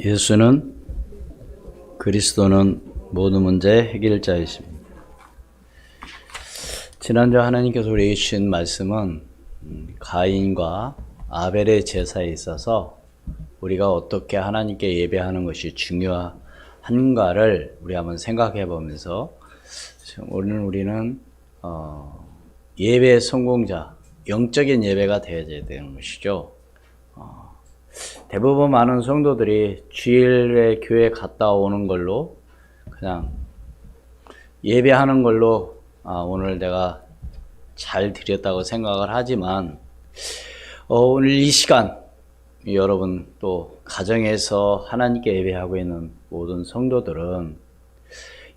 예수는 그리스도는 모든 문제의 해결자이십니다. 지난주 하나님께서 우리에게 주신 말씀은 가인과 아벨의 제사에 있어서 우리가 어떻게 하나님께 예배하는 것이 중요한가를 우리 한번 생각해 보면서 오늘 우리는 예배의 성공자, 영적인 예배가 되어야 되는 것이죠. 대부분 많은 성도들이 주일에 교회 갔다 오는 걸로 그냥 예배하는 걸로 오늘 내가 잘 드렸다고 생각을 하지만 오늘 이 시간 여러분 또 가정에서 하나님께 예배하고 있는 모든 성도들은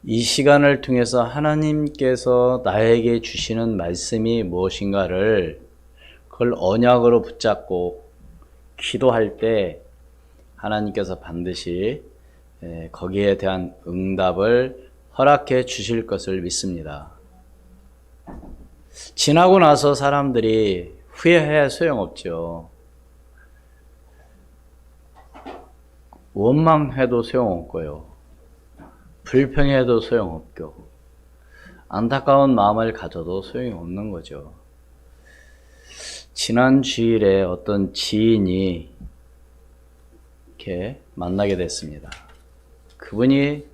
이 시간을 통해서 하나님께서 나에게 주시는 말씀이 무엇인가를 그걸 언약으로 붙잡고 기도할 때 하나님께서 반드시 거기에 대한 응답을 허락해 주실 것을 믿습니다. 지나고 나서 사람들이 후회해야 소용없죠. 원망해도 소용없고요. 불평해도 소용없고 안타까운 마음을 가져도 소용이 없는 거죠. 지난 주일에 어떤 지인이 이렇게 만나게 됐습니다. 그분이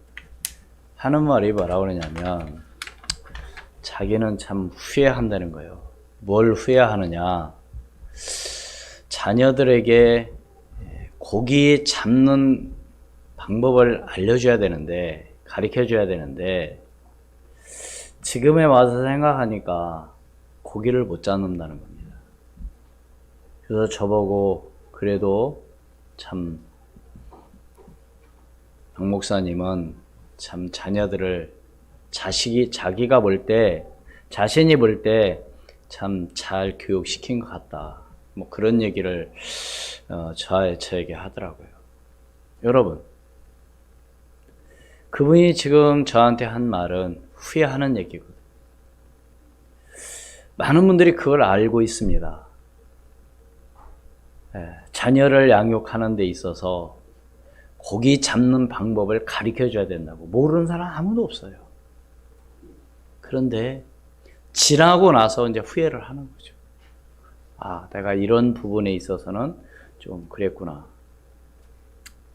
하는 말이 뭐라고 그러냐면 자기는 참 후회한다는 거예요. 뭘 후회하느냐? 자녀들에게 고기 잡는 방법을 알려줘야 되는데, 가르쳐줘야 되는데 지금에 와서 생각하니까 고기를 못 잡는다는 겁니다. 그래서 저보고 그래도 참 박 목사님은 참 자녀들을 자기가 볼 때, 자신이 볼 때 참 잘 교육시킨 것 같다. 뭐 그런 얘기를 저에게 하더라고요. 여러분, 그분이 지금 저한테 한 말은 후회하는 얘기거든요. 많은 분들이 그걸 알고 있습니다. 자녀를 양육하는 데 있어서 고기 잡는 방법을 가르쳐 줘야 된다고 모르는 사람 아무도 없어요. 그런데 지나고 나서 이제 후회를 하는 거죠. 내가 이런 부분에 있어서는 좀 그랬구나.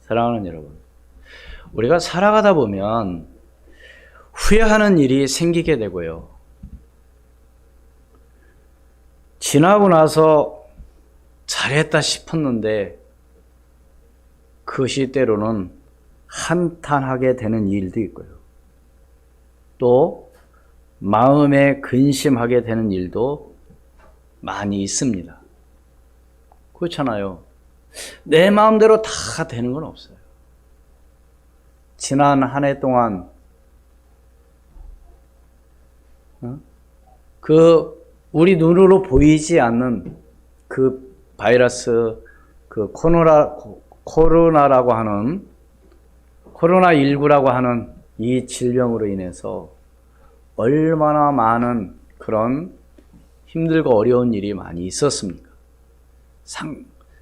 사랑하는 여러분, 우리가 살아가다 보면 후회하는 일이 생기게 되고요. 지나고 나서 잘했다 싶었는데 그것이 때로는 한탄하게 되는 일도 있고요. 또 마음에 근심하게 되는 일도 많이 있습니다. 그렇잖아요. 내 마음대로 다 되는 건 없어요. 지난 한 해 동안 우리 눈으로 보이지 않는 그 바이러스, 그 코로나라고 하는, 코로나19라고 하는 이 질병으로 인해서 얼마나 많은 그런 힘들고 어려운 일이 많이 있었습니까?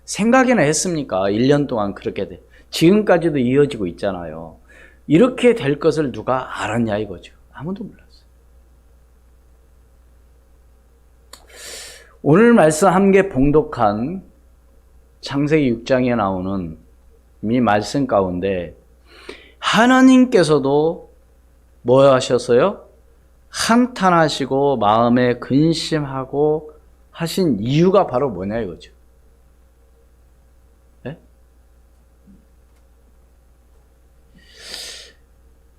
생각이나 했습니까? 1년 동안 그렇게 지금까지도 이어지고 있잖아요. 이렇게 될 것을 누가 알았냐 이거죠. 아무도 몰랐어요. 오늘 말씀 함께 봉독한 창세기 6장에 나오는 이 말씀 가운데 하나님께서도 뭐 하셨어요? 한탄하시고 마음에 근심하고 하신 이유가 바로 뭐냐 이거죠. 네?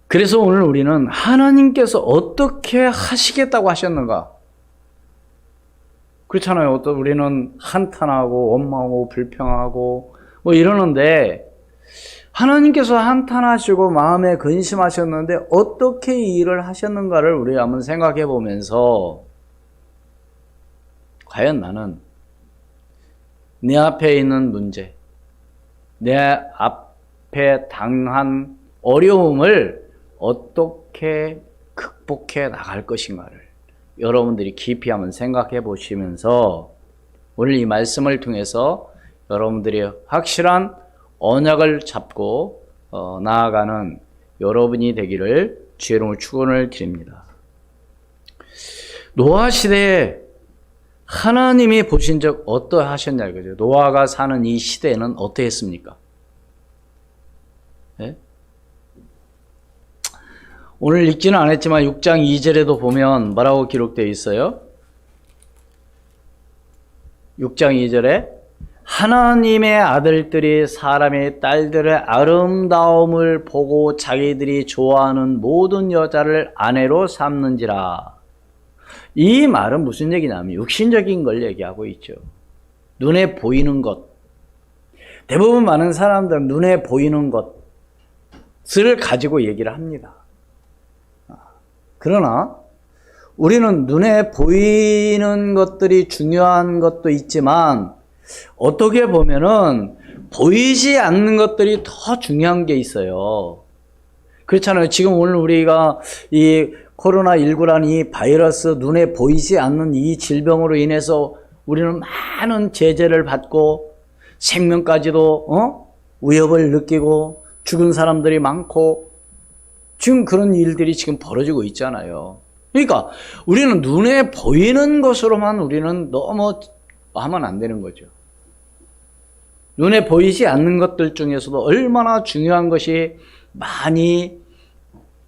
그래서 오늘 우리는 하나님께서 어떻게 하시겠다고 하셨는가? 그렇잖아요. 또 우리는 한탄하고 원망하고 불평하고 뭐 이러는데 하나님께서 한탄하시고 마음에 근심하셨는데 어떻게 이 일을 하셨는가를 우리 한번 생각해 보면서 과연 나는 내 앞에 있는 문제, 내 앞에 당한 어려움을 어떻게 극복해 나갈 것인가를 여러분들이 깊이 한번 생각해 보시면서 오늘 이 말씀을 통해서 여러분들이 확실한 언약을 잡고 나아가는 여러분이 되기를 주의 이름으로 축원을 드립니다. 노아 시대에 하나님이 보신 적 어떠하셨냐 이거죠. 노아가 사는 이 시대에는 어떠했습니까? 네? 오늘 읽지는 않았지만 6장 2절에도 보면 뭐라고 기록되어 있어요? 6장 2절에 하나님의 아들들이 사람의 딸들의 아름다움을 보고 자기들이 좋아하는 모든 여자를 아내로 삼는지라. 이 말은 무슨 얘기냐면 육신적인 걸 얘기하고 있죠. 눈에 보이는 것. 대부분 많은 사람들은 눈에 보이는 것을 가지고 얘기를 합니다. 그러나 우리는 눈에 보이는 것들이 중요한 것도 있지만 어떻게 보면은 보이지 않는 것들이 더 중요한 게 있어요. 그렇잖아요. 지금 오늘 우리가 이 코로나19라는 이 바이러스, 눈에 보이지 않는 이 질병으로 인해서 우리는 많은 제재를 받고 생명까지도 위협을 느끼고 죽은 사람들이 많고 지금 그런 일들이 지금 벌어지고 있잖아요. 그러니까 우리는 눈에 보이는 것으로만 우리는 너무 하면 안 되는 거죠. 눈에 보이지 않는 것들 중에서도 얼마나 중요한 것이 많이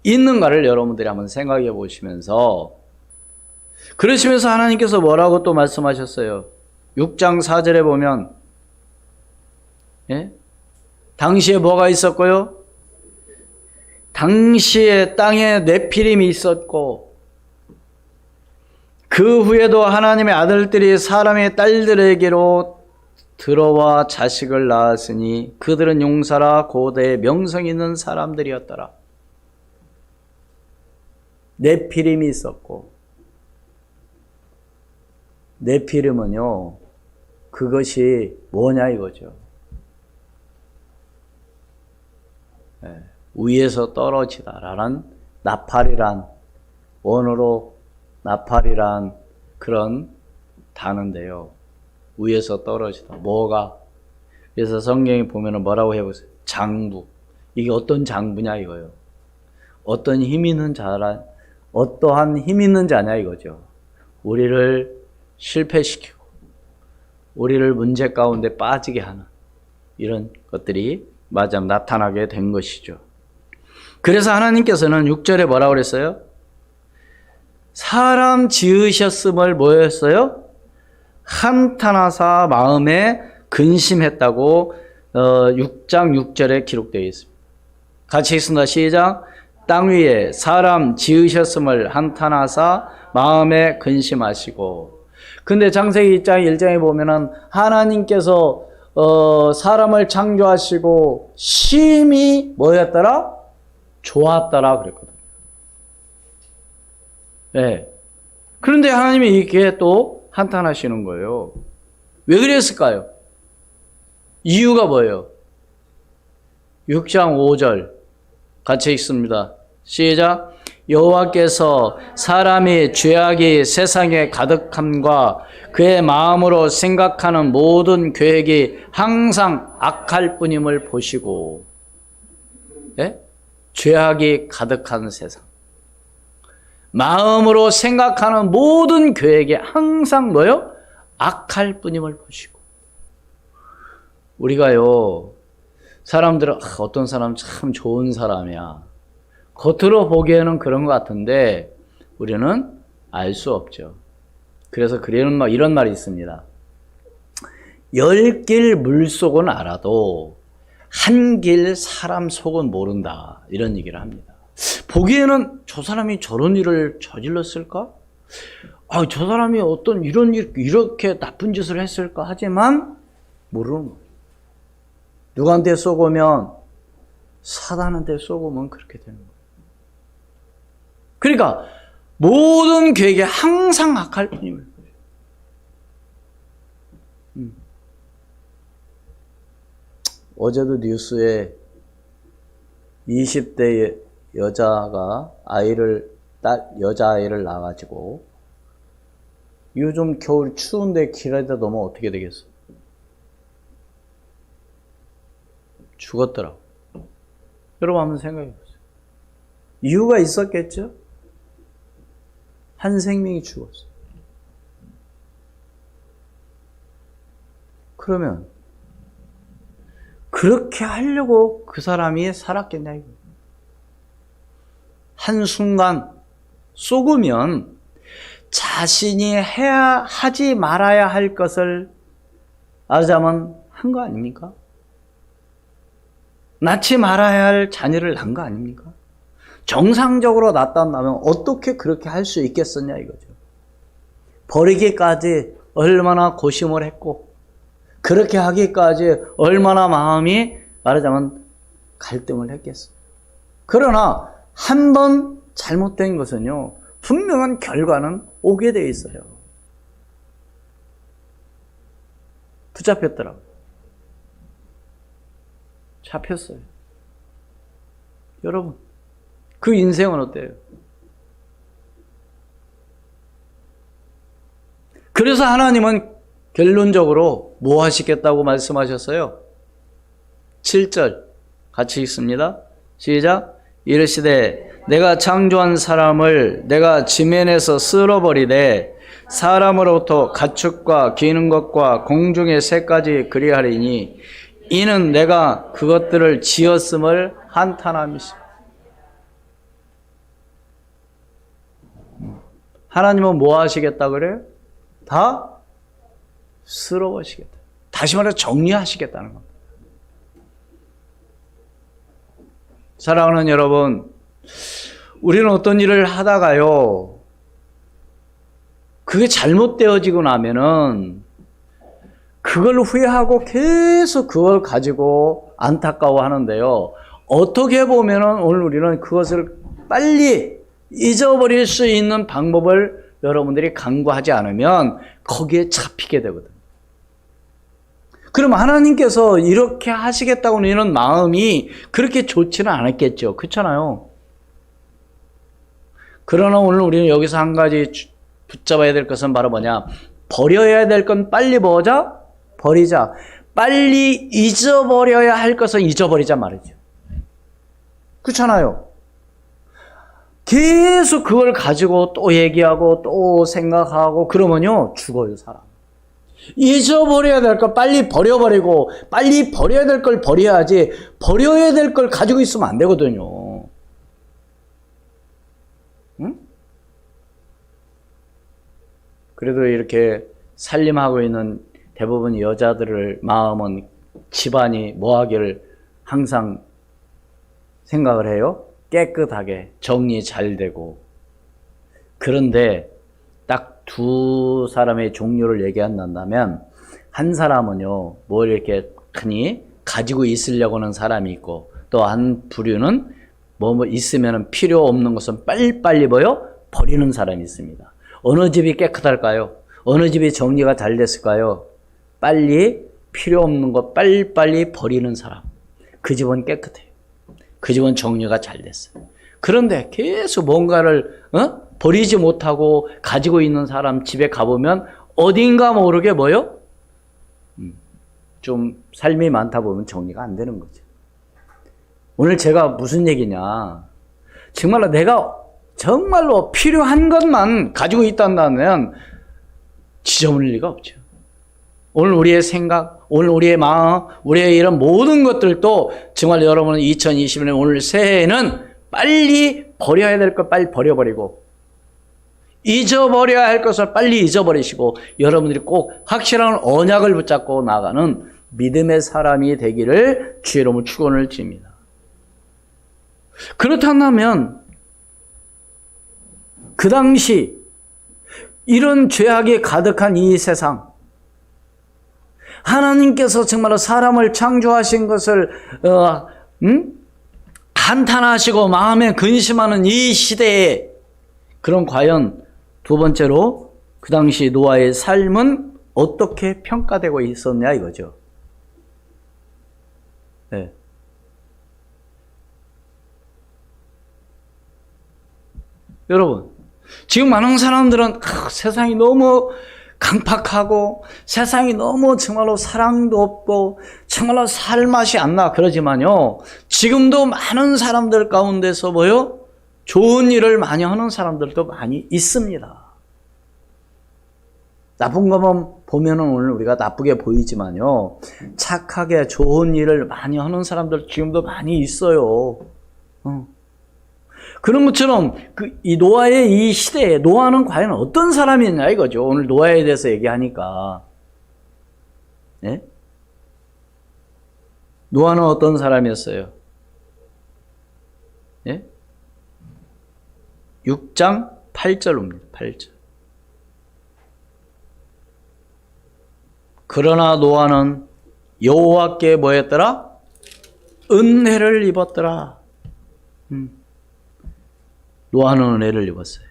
있는가를 여러분들이 한번 생각해 보시면서, 그러시면서 하나님께서 뭐라고 또 말씀하셨어요? 6장 4절에 보면 당시에 뭐가 있었고요? 당시에 땅에 네피림이 있었고 그 후에도 하나님의 아들들이 사람의 딸들에게로 들어와 자식을 낳았으니 그들은 용사라 고대에 명성 있는 사람들이었더라. 네피림이 있었고, 네피림은요 그것이 뭐냐 이거죠. 위에서 떨어지다라는 나팔이란, 원어로 나팔이란 그런 단어인데요. 위에서 떨어지다. 뭐가? 그래서 성경에 보면은 뭐라고 해보세요? 장부. 이게 어떤 장부냐 이거예요. 어떤 힘 있는 자라, 어떠한 힘 있는 자냐 이거죠. 우리를 실패시키고 우리를 문제 가운데 빠지게 하는 이런 것들이 마저 나타나게 된 것이죠. 그래서 하나님께서는 6절에 뭐라고 그랬어요? 사람 지으셨음을 뭐였어요? 한탄하사 마음에 근심했다고 6장 6절에 기록되어 있습니다. 같이 읽습니다. 시작. 땅 위에 사람 지으셨음을 한탄하사 마음에 근심하시고. 근데 창세기 2장 1장에 보면은 하나님께서 사람을 창조하시고 심히 뭐였더라? 좋았더라 그랬거든요. 네. 그런데 하나님이 이렇게 또 한탄하시는 거예요. 왜 그랬을까요? 이유가 뭐예요? 6장 5절 같이 읽습니다. 시작. 여호와께서 사람이 죄악이 세상에 가득함과 그의 마음으로 생각하는 모든 계획이 항상 악할 뿐임을 보시고. 예? 죄악이 가득한 세상, 마음으로 생각하는 모든 계획이 항상 뭐요? 악할 뿐임을 보시고. 우리가요, 사람들은 어떤 사람 참 좋은 사람이야, 겉으로 보기에는 그런 것 같은데 우리는 알 수 없죠. 그래서 이런 말이 있습니다. 10길 물속은 알아도 한 길 사람 속은 모른다, 이런 얘기를 합니다. 보기에는 저 사람이 저런 일을 저질렀을까? 저 사람이 어떤 이런 일, 이렇게 나쁜 짓을 했을까? 하지만 모르는 거예요. 누구한테 쏘고면, 사단한테 쏘고면 그렇게 되는 거예요. 그러니까 모든 계획이 항상 악할 뿐임을 보여요. 어제도 뉴스에 20대 여자가 여자아이를 낳아가지고, 요즘 겨울 추운데 길에다 놓으면 어떻게 되겠어? 죽었더라고. 여러분 한번 생각해 보세요. 이유가 있었겠죠? 한 생명이 죽었어요. 그러면 그렇게 하려고 그 사람이 살았겠냐 이거. 한순간 쏘으면 자신이 하지 말아야 할 것을 말하자면 한 거 아닙니까? 낳지 말아야 할 자녀를 낳은 거 아닙니까? 정상적으로 낳았다면 어떻게 그렇게 할 수 있겠었냐 이거죠. 버리기까지 얼마나 고심을 했고 그렇게 하기까지 얼마나 마음이 말하자면 갈등을 했겠어. 그러나 한 번 잘못된 것은요, 분명한 결과는 오게 돼 있어요. 붙잡혔더라고요. 잡혔어요. 여러분, 그 인생은 어때요? 그래서 하나님은 결론적으로 뭐 하시겠다고 말씀하셨어요? 7절 같이 읽습니다. 시작. 이르시되 내가 창조한 사람을 내가 지면에서 쓸어버리되 사람으로부터 가축과 기는 것과 공중의 새까지 그리하리니 이는 내가 그것들을 지었음을 한탄함이시오. 하나님은 뭐 하시겠다 그래요? 다 쓸어버리시겠다. 다시 말해서 정리하시겠다는 겁니다. 사랑하는 여러분, 우리는 어떤 일을 하다가요, 그게 잘못되어지고 나면은 그걸 후회하고 계속 그걸 가지고 안타까워 하는데요. 어떻게 보면은 오늘 우리는 그것을 빨리 잊어버릴 수 있는 방법을 여러분들이 강구하지 않으면 거기에 잡히게 되거든요. 그럼 하나님께서 이렇게 하시겠다고 하는 마음이 그렇게 좋지는 않았겠죠. 그렇잖아요. 그러나 오늘 우리는 여기서 한 가지 붙잡아야 될 것은 바로 뭐냐? 버려야 될 건 빨리 뭐자? 버리자. 빨리 잊어버려야 할 것은 잊어버리자 말이죠. 그렇잖아요. 계속 그걸 가지고 또 얘기하고 또 생각하고 그러면요, 죽어요, 사람. 잊어버려야 될 걸 빨리 버려버리고 빨리 버려야 될 걸 버려야지 버려야 될 걸 가지고 있으면 안 되거든요. 응? 그래도 이렇게 살림하고 있는 대부분 여자들의 마음은 집안이 뭐하기를 항상 생각을 해요. 깨끗하게 정리 잘 되고. 그런데 딱 두 사람의 종류를 얘기한다면 한 사람은요, 뭘 이렇게 흔히 가지고 있으려고 하는 사람이 있고 또 한 부류는 뭐 있으면 필요 없는 것은 빨리빨리 버리는 사람이 있습니다. 어느 집이 깨끗할까요? 어느 집이 정리가 잘 됐을까요? 빨리 필요 없는 것 빨리빨리 버리는 사람. 그 집은 깨끗해요. 그 집은 정리가 잘 됐어요. 그런데 계속 뭔가를 버리지 못하고 가지고 있는 사람 집에 가보면 어딘가 모르게 좀 삶이 많다 보면 정리가 안 되는 거죠. 오늘 제가 무슨 얘기냐. 정말로 내가 정말로 필요한 것만 가지고 있다면 지저분할 리가 없죠. 오늘 우리의 생각, 오늘 우리의 마음, 우리의 이런 모든 것들도 정말 여러분은 2020년 오늘 새해에는 빨리 버려야 될 것 빨리 버려버리고 잊어버려야 할 것을 빨리 잊어버리시고 여러분들이 꼭 확실한 언약을 붙잡고 나가는 믿음의 사람이 되기를 주의 이름으로 축원을 드립니다. 그렇다면 그 당시 이런 죄악이 가득한 이 세상, 하나님께서 정말로 사람을 창조하신 것을 한탄하시고 마음에 근심하는 이 시대에 그럼 과연 두 번째로 그 당시 노아의 삶은 어떻게 평가되고 있었냐 이거죠. 네. 여러분, 지금 많은 사람들은 세상이 너무 강팍하고 세상이 너무 정말로 사랑도 없고 정말로 살 맛이 안 나 그러지만요. 지금도 많은 사람들 가운데서 뭐요? 좋은 일을 많이 하는 사람들도 많이 있습니다. 나쁜 것만 보면은 오늘 우리가 나쁘게 보이지만요. 착하게 좋은 일을 많이 하는 사람들 지금도 많이 있어요. 그런 것처럼 이 노아의 이 시대에 노아는 과연 어떤 사람이냐 이거죠. 오늘 노아에 대해서 얘기하니까. 네? 노아는 어떤 사람이었어요? 네? 6장 8절입니다. 8절. 그러나 노아는 여호와께 뭐였더라? 은혜를 입었더라. 노아는 은혜를 입었어요.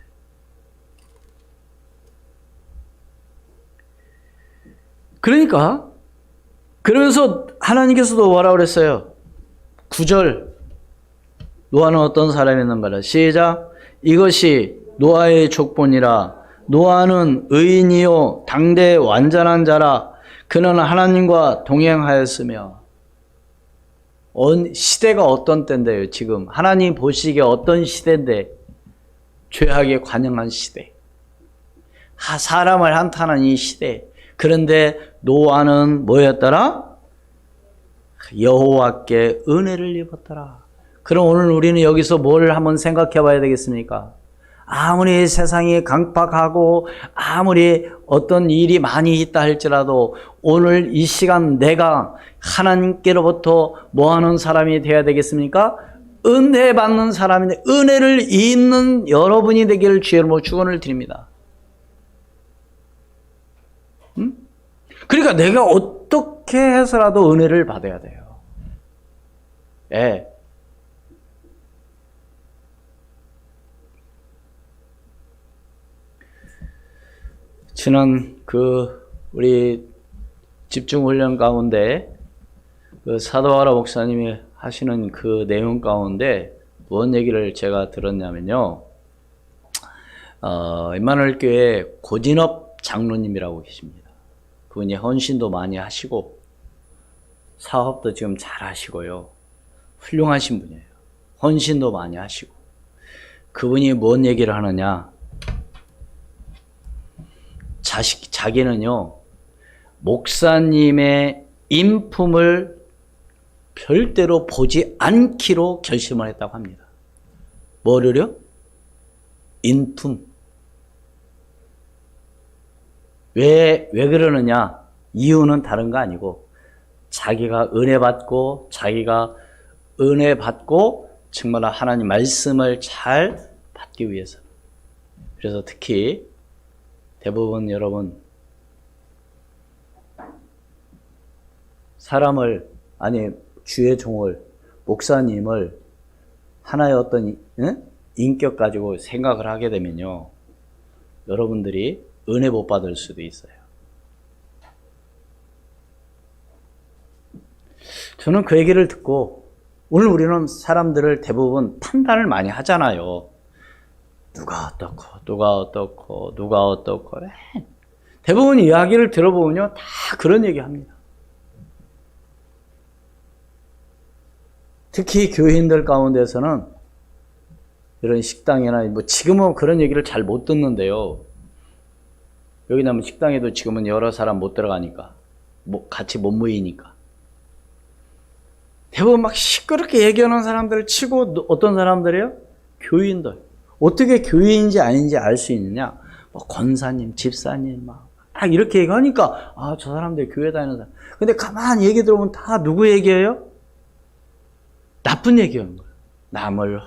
그러니까 그러면서 하나님께서도 뭐라고 그랬어요? 9절 노아는 어떤 사람이었는가? 시작. 이것이 노아의 족보니라. 노아는 의인이요 당대 완전한 자라. 그는 하나님과 동행하였으며. 시대가 어떤 때인데요? 지금 하나님 보시기에 어떤 시대인데? 죄악에 관영한 시대. 사람을 한탄한 이 시대. 그런데 노아는 뭐였더라? 여호와께 은혜를 입었더라. 그럼 오늘 우리는 여기서 뭘 한번 생각해 봐야 되겠습니까? 아무리 세상이 강팍하고 아무리 어떤 일이 많이 있다 할지라도 오늘 이 시간 내가 하나님께로부터 뭐 하는 사람이 되어야 되겠습니까? 은혜 받는 사람인데 은혜를 입는 여러분이 되기를 주의 이름으로 축원을 드립니다. 그러니까 내가 어떻게 해서라도 은혜를 받아야 돼요. 예. 지난 우리 집중훈련 가운데 사도하라 목사님이 하시는 그 내용 가운데 무슨 얘기를 제가 들었냐면요. 임마누엘 교회 고진업 장로님이라고 계십니다. 그분이 헌신도 많이 하시고 사업도 지금 잘 하시고요. 훌륭하신 분이에요. 헌신도 많이 하시고. 그분이 뭔 얘기를 하느냐. 자기는요, 목사님의 인품을 별대로 보지 않기로 결심을 했다고 합니다. 뭐를요? 인품. 왜 그러느냐? 이유는 다른 거 아니고, 자기가 은혜 받고 정말 하나님 말씀을 잘 받기 위해서. 그래서 특히 대부분 여러분 주의 종을 목사님을 하나의 어떤 인격 가지고 생각을 하게 되면요, 여러분들이 은혜 못 받을 수도 있어요. 저는 그 얘기를 듣고 오늘 우리는 사람들을 대부분 판단을 많이 하잖아요. 누가 어떻고 대부분 이야기를 들어보면요 다 그런 얘기 합니다. 특히 교인들 가운데서는 이런 식당이나 지금은 그런 얘기를 잘 못 듣는데요. 여기 나면 식당에도 지금은 여러 사람 못 들어가니까 같이 못 모이니까 대부분 막 시끄럽게 얘기하는 사람들을 치고 어떤 사람들이에요? 교인들. 어떻게 교인인지 아닌지 알 수 있느냐? 권사님, 집사님 막 이렇게 얘기하니까 저 사람들 교회 다니는 사람. 근데 가만히 얘기 들어보면 다 누구 얘기예요? 나쁜 얘기하는 거예요. 남을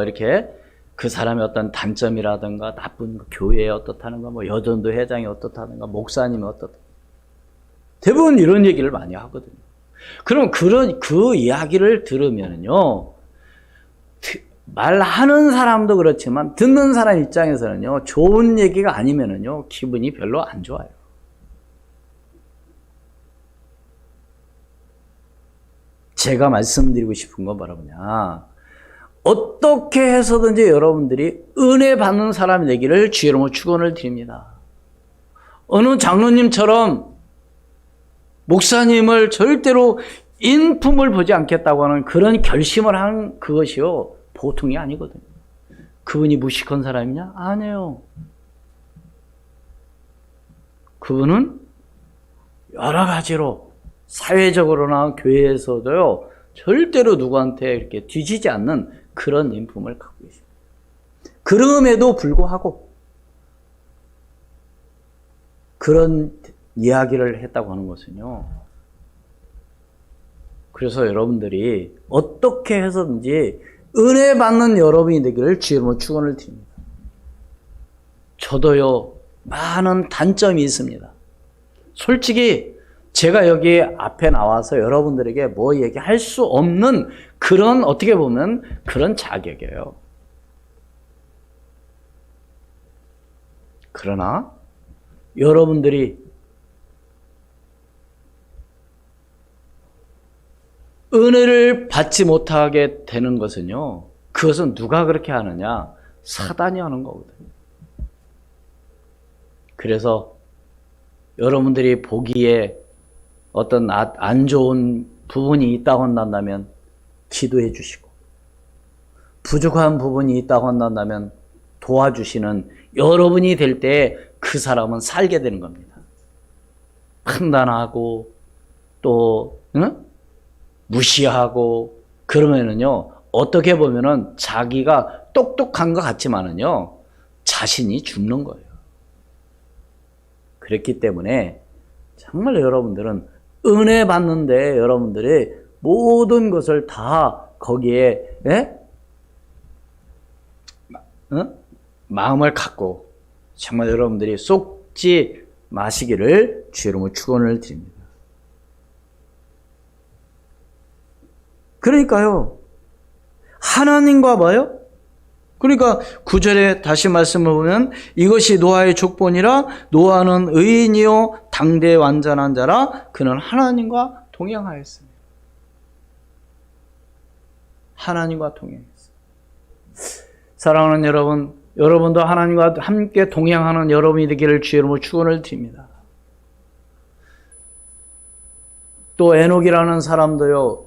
이렇게 그 사람의 어떤 단점이라든가 나쁜 교회에 어떻다는 거, 여전도 회장이 어떻다는가, 목사님이 어떻다. 대부분 이런 얘기를 많이 하거든요. 그럼 그 이야기를 들으면요, 말하는 사람도 그렇지만 듣는 사람 입장에서는요, 좋은 얘기가 아니면은요, 기분이 별로 안 좋아요. 제가 말씀드리고 싶은 건 뭐냐? 어떻게 해서든지 여러분들이 은혜 받는 사람이 되기를 주의 이름으로 축원을 드립니다. 어느 장로님처럼 목사님을 절대로 인품을 보지 않겠다고 하는 그런 결심을 한 그것이요, 보통이 아니거든요. 그분이 무식한 사람이냐? 아니에요. 그분은 여러 가지로 사회적으로나 교회에서도요, 절대로 누구한테 이렇게 뒤지지 않는 그런 인품을 갖고 계십니다. 그럼에도 불구하고 그런 이야기를 했다고 하는 것은요, 그래서 여러분들이 어떻게 해서든지 은혜 받는 여러분이 되기를 주의 이름으로 축원을 드립니다. 저도요, 많은 단점이 있습니다. 솔직히 제가 여기 앞에 나와서 여러분들에게 뭐 얘기할 수 없는 그런, 어떻게 보면 그런 자격이에요. 그러나 여러분들이 은혜를 받지 못하게 되는 것은요, 그것은 누가 그렇게 하느냐? 사단이 하는 거거든요. 그래서 여러분들이 보기에 어떤 안 좋은 부분이 있다고 한다면 기도해 주시고, 부족한 부분이 있다고 한다면 도와주시는 여러분이 될 때 그 사람은 살게 되는 겁니다. 판단하고 또 무시하고 그러면은요, 어떻게 보면은 자기가 똑똑한 것 같지만은요, 자신이 죽는 거예요. 그렇기 때문에 정말 여러분들은 은혜 받는데 여러분들이 모든 것을 다 거기에 마음을 갖고 정말 여러분들이 쏟지 마시기를 주의 이름으로 축원을 드립니다. 그러니까요, 하나님과 뭐요? 그러니까 9절에 다시 말씀을 보면 이것이 노아의 족본이라 노아는 의인이요 당대의 완전한 자라 그는 하나님과 동행하였습니다. 하나님과 동행했습니다. 사랑하는 여러분, 여러분도 하나님과 함께 동행하는 여러분이 되기를 주의 이름으로 축원을 드립니다. 또 에녹이라는 사람도요,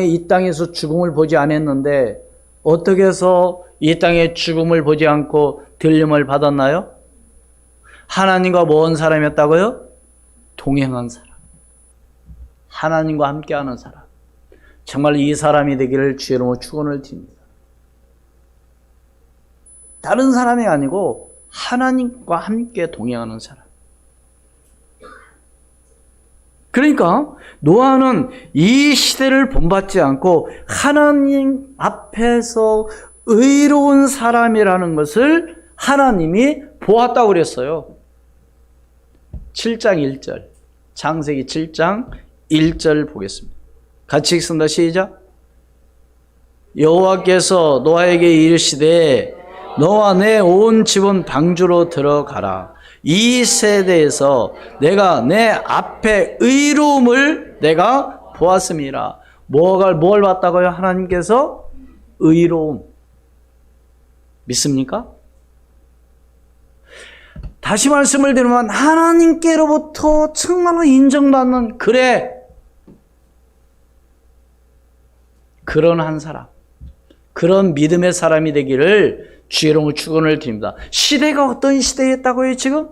이 땅에서 죽음을 보지 않았는데 어떻게 해서 이 땅에 죽음을 보지 않고 들림을 받았나요? 하나님과 먼 사람이었다고요? 동행한 사람. 하나님과 함께하는 사람. 정말 이 사람이 되기를 주의 이름으로 축원을 드립니다. 다른 사람이 아니고 하나님과 함께 동행하는 사람. 그러니까 노아는 이 시대를 본받지 않고 하나님 앞에서 의로운 사람이라는 것을 하나님이 보았다고 그랬어요. 7장 1절, 창세기 7장 1절 보겠습니다. 같이 읽습니다. 시작. 여호와께서 노아에게 이르시되 너와 내 온 집은 방주로 들어가라. 이 세대에서 내가 내 앞에 의로움을 내가 보았음이라. 뭘 봤다고요? 하나님께서 의로움. 믿습니까? 다시 말씀을 드리면 하나님께로부터 정말로 인정받는 그런 한 사람, 그런 믿음의 사람이 되기를 주의 이름으로 축원을 드립니다. 시대가 어떤 시대였다고요 지금?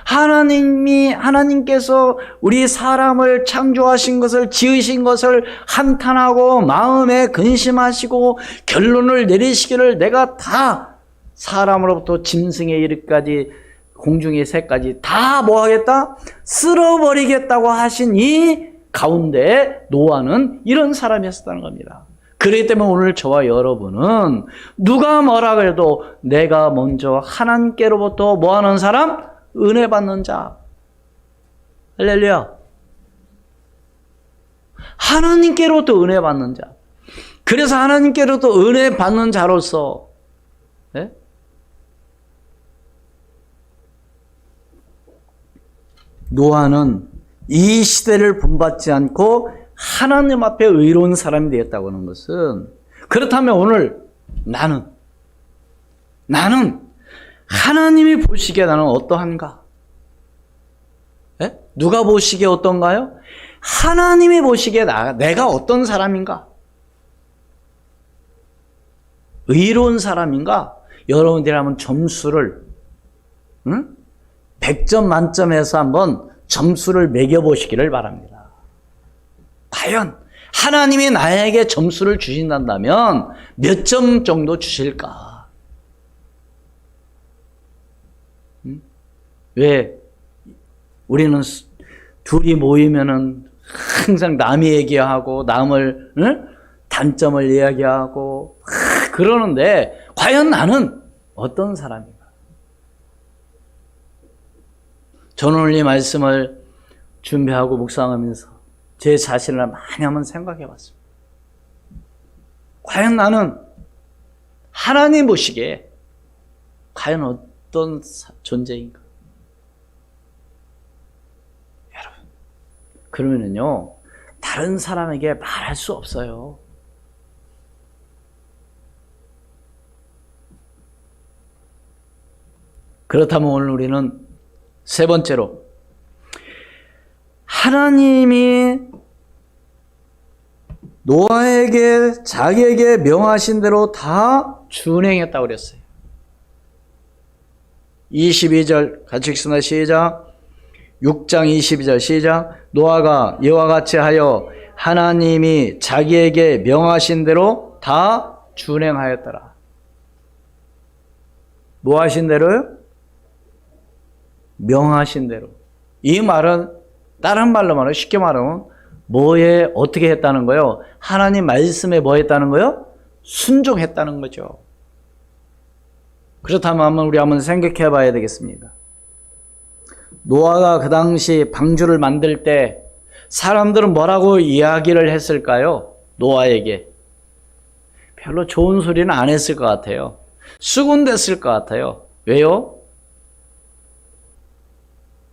하나님께서 우리 사람을 창조하신 것을, 지으신 것을 한탄하고 마음에 근심하시고 결론을 내리시기를 내가 다 사람으로부터 짐승에 이르기까지 공중의 새까지 다 뭐 하겠다? 쓸어버리겠다고 하신 이 가운데 노아는 이런 사람이었다는 겁니다. 그렇기 때문에 오늘 저와 여러분은 누가 뭐라 그래도 내가 먼저 하나님께로부터 뭐 하는 사람? 은혜 받는 자. 할렐루야. 하나님께로부터 은혜 받는 자. 그래서 하나님께로부터 은혜 받는 자로서 노아는 이 시대를 본받지 않고 하나님 앞에 의로운 사람이 되었다고 하는 것은, 그렇다면 오늘 나는 하나님이 보시기에 나는 어떠한가? 예? 누가 보시기에 어떤가요? 하나님이 보시기에 내가 어떤 사람인가? 의로운 사람인가? 여러분들이 한번 점수를 100점 만점에서 한번 점수를 매겨보시기를 바랍니다. 과연 하나님이 나에게 점수를 주신다면 몇 점 정도 주실까? 왜 우리는 둘이 모이면은 항상 남이 얘기하고 남을 단점을 이야기하고 그러는데 과연 나는 어떤 사람인가? 저는 오늘 이 말씀을 준비하고 묵상하면서 제 자신을 많이 한번 생각해 봤습니다. 과연 나는 하나님 보시기에 과연 어떤 존재인가? 여러분, 그러면은요, 다른 사람에게 말할 수 없어요. 그렇다면 오늘 우리는 세 번째로 하나님이 노아에게 자기에게 명하신 대로 다 준행했다고 그랬어요. 22절 같이 읽습니다. 시작. 6장 22절 시작. 노아가 이와 같이 하여 하나님이 자기에게 명하신 대로 다 준행하였더라. 뭐 하신 대로요? 명하신 대로. 이 말은 다른 말로 말하면 쉽게 말하면 뭐에 어떻게 했다는 거요? 하나님 말씀에 뭐 했다는 거요? 순종했다는 거죠. 그렇다면 우리 한번 생각해 봐야 되겠습니다. 노아가 그 당시 방주를 만들 때 사람들은 뭐라고 이야기를 했을까요? 노아에게. 별로 좋은 소리는 안 했을 것 같아요. 수군댔을 것 같아요. 왜요?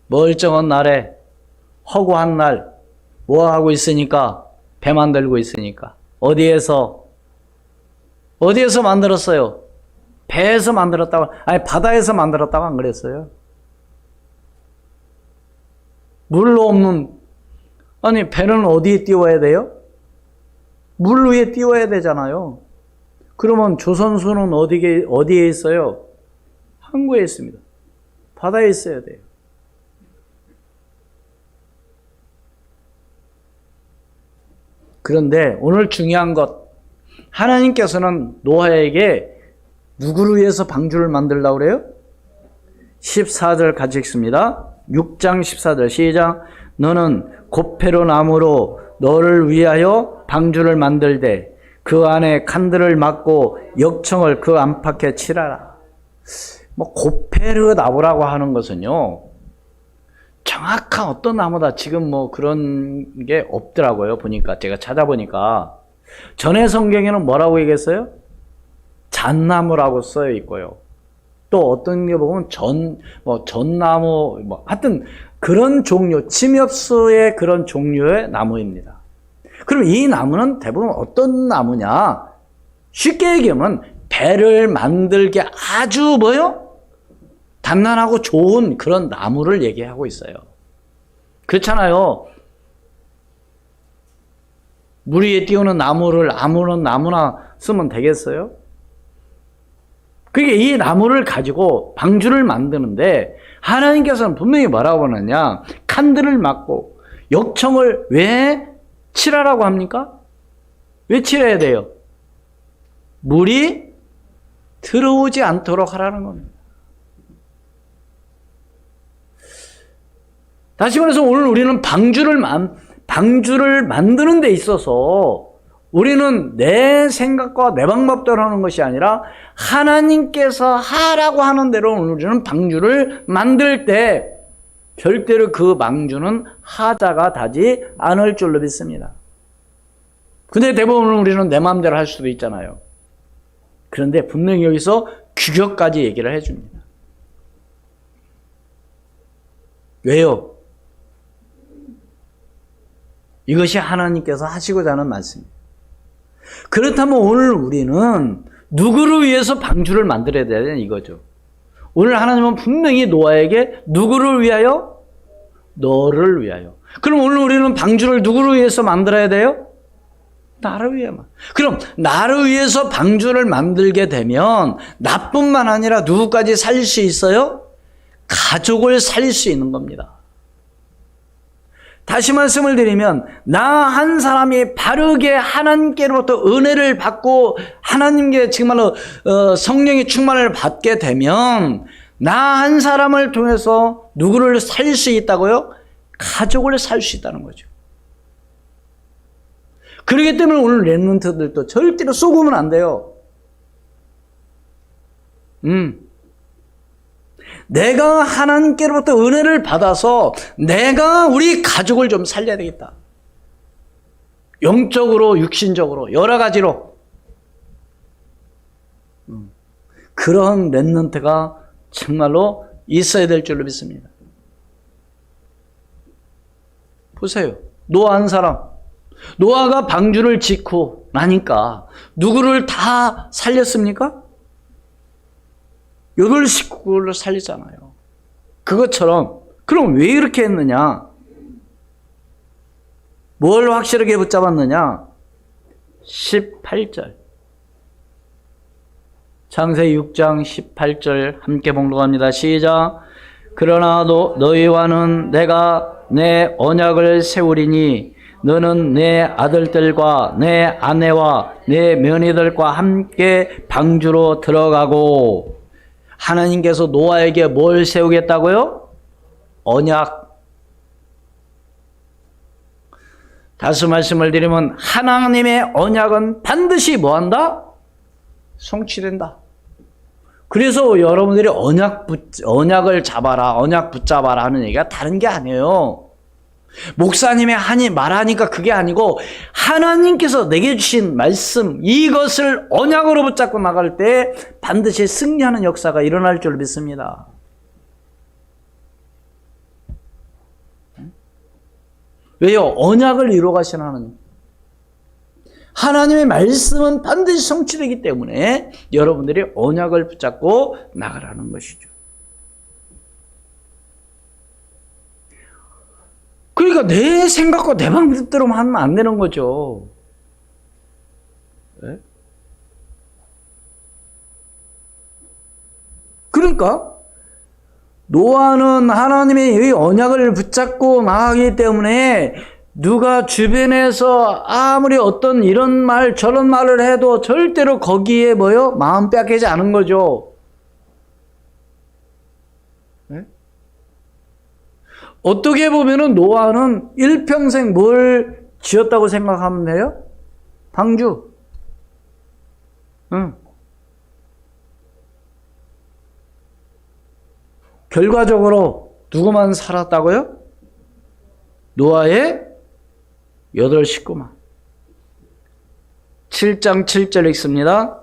멀쩡한 날에 허구한 날 뭐 하고 있으니까? 배 만들고 있으니까. 어디에서 만들었어요? 배에서 만들었다고, 아니 바다에서 만들었다고 안 그랬어요? 물로 없는, 아니 배는 어디에 띄워야 돼요? 물 위에 띄워야 되잖아요. 그러면 조선소는 어디에 있어요? 항구에 있습니다. 바다에 있어야 돼요. 그런데 오늘 중요한 것, 하나님께서는 노아에게 누구를 위해서 방주를 만들려고 그래요? 14절 같이 읽습니다. 6장 14절 시작. 너는 고페로 나무로 너를 위하여 방주를 만들되 그 안에 칸들을 막고 역청을 그 안팎에 칠하라. 고페르 나무라고 하는 것은요, 정확한 어떤 나무다 지금 그런 게 없더라고요. 보니까 제가 찾아보니까 전에 성경에는 뭐라고 얘기했어요? 잣나무라고 써여 있고요. 또 어떤 게 보면 전나무 하여튼 그런 종류, 침엽수의 그런 종류의 나무입니다. 그럼 이 나무는 대부분 어떤 나무냐? 쉽게 얘기하면 배를 만들게 아주 단단하고 좋은 그런 나무를 얘기하고 있어요. 그렇잖아요. 물 위에 띄우는 나무를 아무런 나무나 쓰면 되겠어요? 그게 이 나무를 가지고 방주를 만드는데 하나님께서는 분명히 뭐라고 하느냐? 칸들을 막고 역청을 왜 칠하라고 합니까? 왜 칠해야 돼요? 물이 들어오지 않도록 하라는 겁니다. 다시 말해서 오늘 우리는 방주를 만드는 데 있어서 우리는 내 생각과 내 방법대로 하는 것이 아니라 하나님께서 하라고 하는 대로 우리는 방주를 만들 때 절대로 그 방주는 하다가 다지 않을 줄로 믿습니다. 근데 대부분 우리는 내 마음대로 할 수도 있잖아요. 그런데 분명히 여기서 규격까지 얘기를 해줍니다. 왜요? 이것이 하나님께서 하시고자 하는 말씀입니다. 그렇다면 오늘 우리는 누구를 위해서 방주를 만들어야 되냐 이거죠. 오늘 하나님은 분명히 노아에게 누구를 위하여? 너를 위하여. 그럼 오늘 우리는 방주를 누구를 위해서 만들어야 돼요? 나를 위해만. 그럼 나를 위해서 방주를 만들게 되면 나뿐만 아니라 누구까지 살릴 수 있어요? 가족을 살릴 수 있는 겁니다. 다시 말씀을 드리면 나 한 사람이 바르게 하나님께로부터 은혜를 받고 하나님께 정말로 성령의 충만을 받게 되면 나 한 사람을 통해서 누구를 살릴 수 있다고요? 가족을 살 수 있다는 거죠. 그렇기 때문에 오늘 렘넌트들도 절대로 쏘으면 안 돼요. 내가 하나님께로부터 은혜를 받아서 내가 우리 가족을 좀 살려야 되겠다. 영적으로, 육신적으로, 여러 가지로. 그런 렘넌트가 정말로 있어야 될 줄로 믿습니다. 보세요. 노아 한 사람. 노아가 방주를 짓고 나니까 누구를 다 살렸습니까? 8식구를 살리잖아요. 그것처럼 그럼 왜 이렇게 했느냐? 뭘 확실하게 붙잡았느냐? 18절. 창세기 6장 18절 함께 봉독합니다. 시작. 그러나 너희와는 내가 내 언약을 세우리니 너는 내 아들들과 내 아내와 내 며느리들과 함께 방주로 들어가고. 하나님께서 노아에게 뭘 세우겠다고요? 언약. 다시 말씀을 드리면 하나님의 언약은 반드시 뭐한다? 성취된다. 그래서 여러분들이 언약을 잡아라, 언약 붙잡아라 하는 얘기가 다른 게 아니에요. 목사님이 말하니까 그게 아니고 하나님께서 내게 주신 말씀 이것을 언약으로 붙잡고 나갈 때 반드시 승리하는 역사가 일어날 줄 믿습니다. 왜요? 언약을 이루어 가시는 하나님. 하나님의 말씀은 반드시 성취되기 때문에 여러분들이 언약을 붙잡고 나가라는 것이죠. 그러니까 내 생각과 내 방법대로만 하면 안 되는 거죠. 네? 그러니까 노아는 하나님의 이 언약을 붙잡고 나가기 때문에 누가 주변에서 아무리 어떤 이런 말 저런 말을 해도 절대로 거기에 마음 빼앗기지 않은 거죠. 네? 어떻게 보면은 노아는 일평생 뭘 지었다고 생각하면 돼요? 방주. 결과적으로 누구만 살았다고요? 노아의 8식구만. 7장 7절 읽습니다.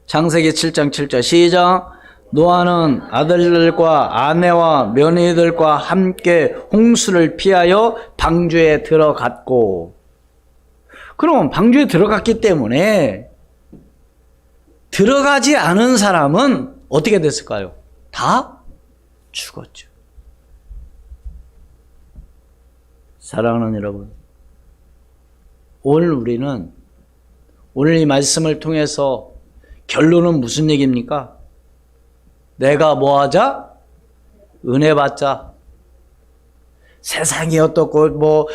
창세기 7장 7절 시작. 노아는 아들들과 아내와 며느리들과 함께 홍수를 피하여 방주에 들어갔고. 그럼 방주에 들어갔기 때문에 들어가지 않은 사람은 어떻게 됐을까요? 다 죽었죠. 사랑하는 여러분, 오늘 이 말씀을 통해서 결론은 무슨 얘기입니까? 내가 뭐 하자? 은혜 받자. 세상이 어떻고,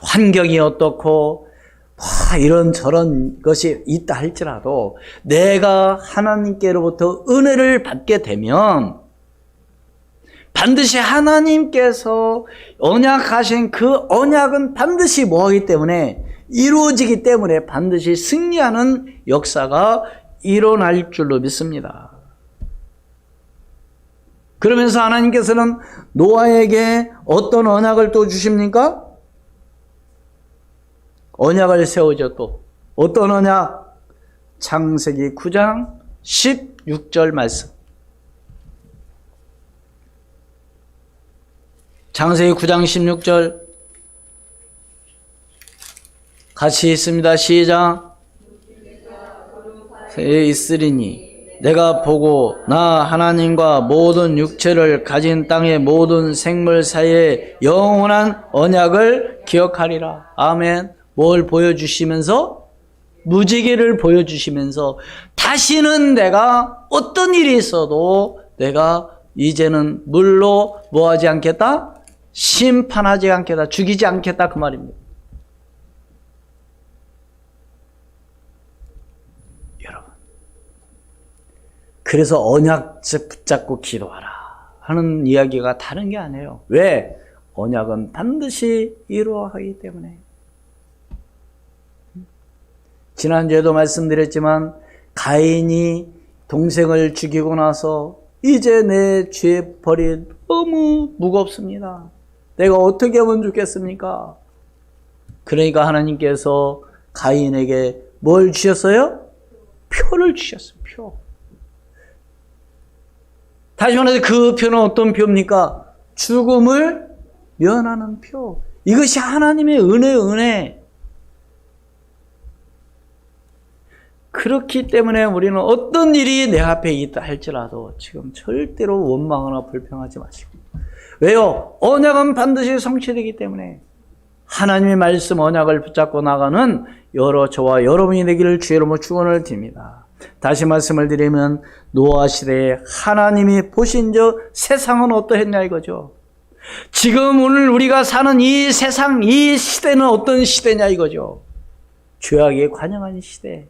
환경이 어떻고, 이런 저런 것이 있다 할지라도 내가 하나님께로부터 은혜를 받게 되면 반드시 하나님께서 언약하신 그 언약은 반드시 뭐하기 때문에 이루어지기 때문에 반드시 승리하는 역사가 일어날 줄로 믿습니다. 그러면서 하나님께서는 노아에게 어떤 언약을 또 주십니까? 언약을 세우죠. 또 어떤 언약? 창세기 9장 16절 말씀. 창세기 9장 16절 같이 있습니다. 시작. 있으리니 내가 보고 나 하나님과 모든 육체를 가진 땅의 모든 생물 사이에 영원한 언약을 기억하리라. 아멘. 뭘 보여주시면서? 무지개를 보여주시면서 다시는 내가 어떤 일이 있어도 내가 이제는 물로 뭐하지 않겠다? 심판하지 않겠다. 죽이지 않겠다. 그 말입니다. 여러분, 그래서 언약 붙잡고 기도하라 하는 이야기가 다른 게 아니에요. 왜? 언약은 반드시 이루어가기 때문에. 지난주에도 말씀드렸지만 가인이 동생을 죽이고 나서 이제 내 죄 벌이 너무 무겁습니다. 내가 어떻게 하면 좋겠습니까? 그러니까 하나님께서 가인에게 뭘 주셨어요? 표를 주셨어요. 표. 다시 말해서 그 표는 어떤 표입니까? 죽음을 면하는 표. 이것이 하나님의 은혜. 그렇기 때문에 우리는 어떤 일이 내 앞에 있다 할지라도 지금 절대로 원망하거나 불평하지 마시고. 왜요? 언약은 반드시 성취되기 때문에 하나님의 말씀 언약을 붙잡고 나가는 저와 여러분이 되기를 주의 이름으로 축원을 드립니다. 다시 말씀을 드리면 노아 시대에 하나님이 보신 저 세상은 어떠했냐 이거죠. 지금 오늘 우리가 사는 이 세상, 이 시대는 어떤 시대냐 이거죠. 죄악에 관영한 시대.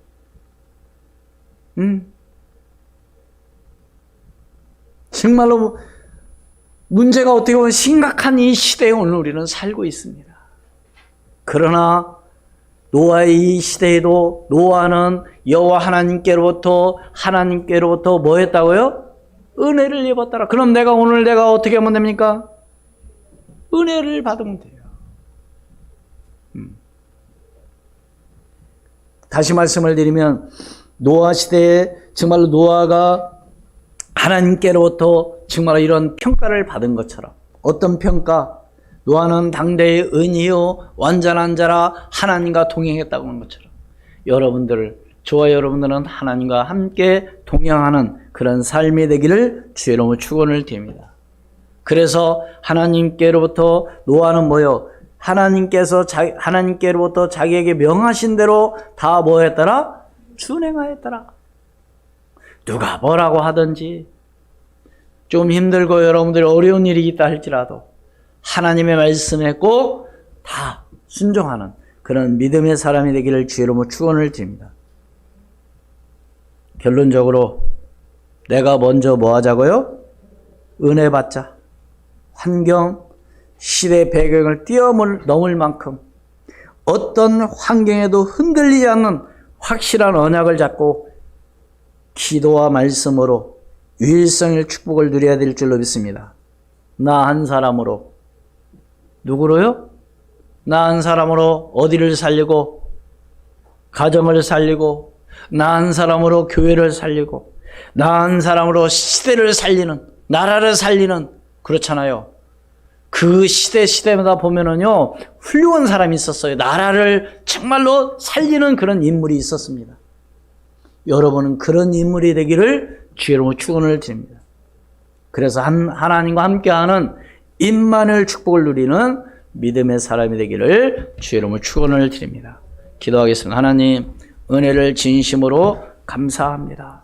정말로 문제가 어떻게 보면 심각한 이 시대에 오늘 우리는 살고 있습니다. 그러나 노아의 이 시대에도 노아는 여호와 하나님께로부터 뭐 했다고요? 은혜를 입었더라. 그럼 오늘 내가 어떻게 하면 됩니까? 은혜를 받으면 돼요. 다시 말씀을 드리면 노아 시대에 정말로 노아가 하나님께로부터 정말 이런 평가를 받은 것처럼, 어떤 평가? 노아는 당대의 의인이요 완전한 자라 하나님과 동행했다고 하는 것처럼 저와 여러분들은 하나님과 함께 동행하는 그런 삶이 되기를 주의 이름으로 축원을 드립니다. 그래서 하나님께로부터 노아는 뭐요? 하나님께로부터 자기에게 명하신 대로 다 뭐 했더라? 준행하였더라. 누가 뭐라고 하든지 좀 힘들고 여러분들이 어려운 일이 있다 할지라도 하나님의 말씀에 꼭 다 순종하는 그런 믿음의 사람이 되기를 주의 이름으로 축원을 드립니다. 결론적으로 내가 먼저 뭐 하자고요? 은혜 받자. 환경, 시대 배경을 뛰어넘을 만큼 어떤 환경에도 흔들리지 않는 확실한 언약을 잡고 기도와 말씀으로 유일성의 축복을 누려야 될 줄로 믿습니다. 나 한 사람으로. 누구로요? 나 한 사람으로 어디를 살리고, 가정을 살리고, 나 한 사람으로 교회를 살리고, 나 한 사람으로 시대를 살리는, 나라를 살리는, 그렇잖아요. 그 시대마다 보면은요, 훌륭한 사람이 있었어요. 나라를 정말로 살리는 그런 인물이 있었습니다. 여러분은 그런 인물이 되기를 주의 이름으로 축원을 드립니다. 그래서 하나님과 함께하는 임마누엘 축복을 누리는 믿음의 사람이 되기를 주의 이름으로 축원을 드립니다. 기도하겠습니다. 하나님, 은혜를 진심으로 감사합니다.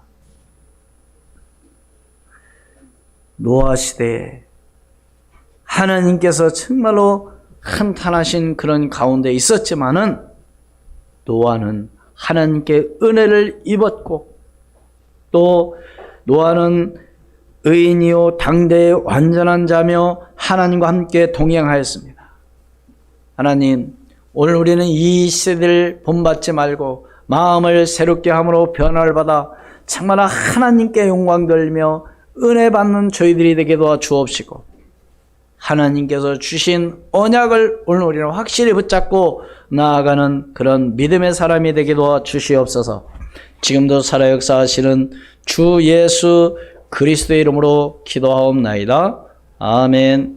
노아 시대에 하나님께서 정말로 한탄하신 그런 가운데 있었지만은 노아는 하나님께 은혜를 입었고, 또 노아는 의인이요 당대의 완전한 자며 하나님과 함께 동행하였습니다. 하나님, 오늘 우리는 이 시대를 본받지 말고 마음을 새롭게 함으로 변화를 받아 정말 하나님께 영광 돌리며 은혜 받는 저희들이 되게 도와 주옵시고, 하나님께서 주신 언약을 오늘 우리는 확실히 붙잡고 나아가는 그런 믿음의 사람이 되게 도와 주시옵소서. 지금도 살아 역사하시는 주 예수 그리스도의 이름으로 기도하옵나이다. 아멘.